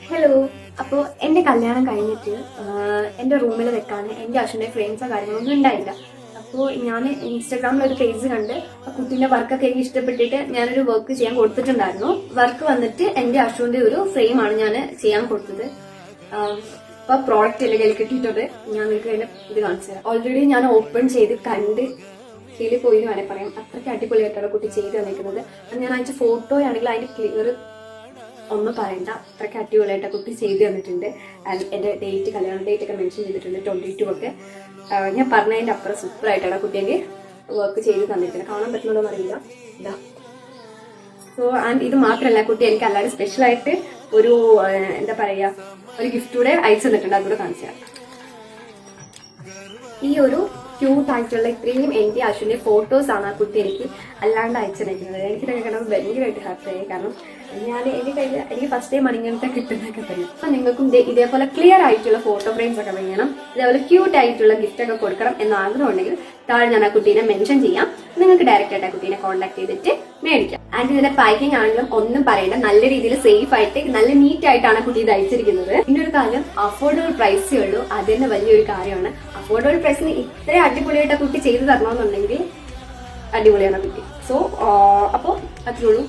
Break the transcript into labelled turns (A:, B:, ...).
A: Hello. അപ്പോൾ എൻ്റെ കല്യാണം കഴിഞ്ഞിട്ട് എൻ്റെ റൂമിൽ വെക്കാൻ എൻ്റെ അച്ഛൻ്റെ ഫ്രെയിംസോ കാര്യങ്ങളൊന്നും ഉണ്ടായില്ല. അപ്പോൾ ഞാൻ ഇൻസ്റ്റാഗ്രാമിൽ ഒരു പേജ് കണ്ട് ആ കുട്ടീൻ്റെ വർക്കൊക്കെ എനിക്ക് ഇഷ്ടപ്പെട്ടിട്ട് ഞാനൊരു വർക്ക് ചെയ്യാൻ കൊടുത്തിട്ടുണ്ടായിരുന്നു. വർക്ക് വന്നിട്ട് എൻ്റെ അച്ഛൻ്റെ ഒരു ഫ്രെയിമാണ് ഞാൻ ചെയ്യാൻ കൊടുത്തത്. അപ്പോൾ പ്രോഡക്റ്റ് എൻ്റെ കയ്യിൽ കിട്ടിയിട്ടുണ്ട്. ഞാൻ നിങ്ങൾക്ക് അതിൻ്റെ ഇത് കാണിച്ചു തരാം. ഓൾറെഡി ഞാൻ ഓപ്പൺ ചെയ്ത് കണ്ട് കീഴിൽ പോയി എന്ന് വേണേൽ പറയാം. അത്രയ്ക്ക് അടിപൊളിയായിട്ടാണ് കുട്ടി ചെയ്ത് തന്നിരിക്കുന്നത്. ഞാൻ അയച്ച ഫോട്ടോയാണെങ്കിൽ അതിൻ്റെ ക്ലിയർ ഒന്നും പറയണ്ട, അത്രയ്ക്ക് അടിപൊളിയായിട്ട് കുട്ടി ചെയ്ത് തന്നിട്ടുണ്ട്. എൻ്റെ ഡേറ്റ്, കല്യാണ ഡേറ്റ് ഒക്കെ മെൻഷൻ ചെയ്തിട്ടുണ്ട്, 22 ഒക്കെ. ഞാൻ പറഞ്ഞതിൻ്റെ അപ്പുറം സൂപ്പറായിട്ടാണ് കുട്ടിക്ക് വർക്ക് ചെയ്ത് തന്നിട്ടുണ്ട്. കാണാൻ പറ്റുന്നതോന്നും അറിയില്ല. ഇതാ. സോ ആൻഡ് ഇത് മാത്രമല്ല, കുട്ടി എനിക്ക് അല്ലാതെ സ്പെഷ്യലായിട്ട് ഒരു എന്താ പറയുക, ഒരു ഗിഫ്റ്റ് കൂടെ അയച്ചു തന്നിട്ടുണ്ട്. അതുകൂടെ കാണിച്ചു തരാം. ഈ ഒരു ക്യൂട്ട് ആയിട്ടുള്ള ഇത്രയും എൻ്റെ അശ്വിൻ്റെ ഫോട്ടോസാണ് ആ കുട്ടി എനിക്ക് അല്ലാണ്ട് അയച്ചിരിക്കുന്നത്. എനിക്കിതൊക്കെ കാണുമ്പോൾ ഭയങ്കരമായിട്ട് ഹാപ്പിയായി. കാരണം എൻ്റെ കയ്യിൽ എനിക്ക് ഫസ്റ്റ് ടൈം ഇങ്ങനത്തെ കിട്ടുന്നതൊക്കെ തരും. അപ്പം നിങ്ങൾക്കും ഇതേപോലെ ക്ലിയർ ആയിട്ടുള്ള ഫോട്ടോ ഫ്രെയിംസ് ഒക്കെ വേണം, ഇതേപോലെ ക്യൂട്ട് ആയിട്ടുള്ള ഗിഫ്റ്റ് ഒക്കെ കൊടുക്കണം എന്ന് ആഗ്രഹം ഉണ്ടെങ്കിൽ താഴെ ഞാൻ ആ കുട്ടീനെ മെൻഷൻ ചെയ്യാം. നിങ്ങൾക്ക് ഡയറക്റ്റ് ആയിട്ട് ആ കുട്ടീനെ കോൺടാക്ട് ചെയ്തിട്ട് മേടിക്കാം. ആൻഡ് ഇതിന്റെ പാക്കിംഗ് ആണെങ്കിലും ഒന്നും പറയണ്ട, നല്ല രീതിയിൽ സേഫ് ആയിട്ട് നല്ല നീറ്റ് ആയിട്ടാണ് കുട്ടി ഇത് അയച്ചിരിക്കുന്നത്. പിന്നെ ഒരു കാര്യം, അഫോർഡബിൾ പ്രൈസേ ഉള്ളൂ. അത് തന്നെ വലിയൊരു കാര്യമാണ്. അഫോർഡബിൾ പ്രൈസിന് ഇത്ര അടിപൊളിയായിട്ട് കുട്ടി ചെയ്തു തരണമെന്നുണ്ടെങ്കിൽ അടിപൊളിയാണ് കുട്ടി. സോ അപ്പോൾ അത്രേ ഉള്ളൂ.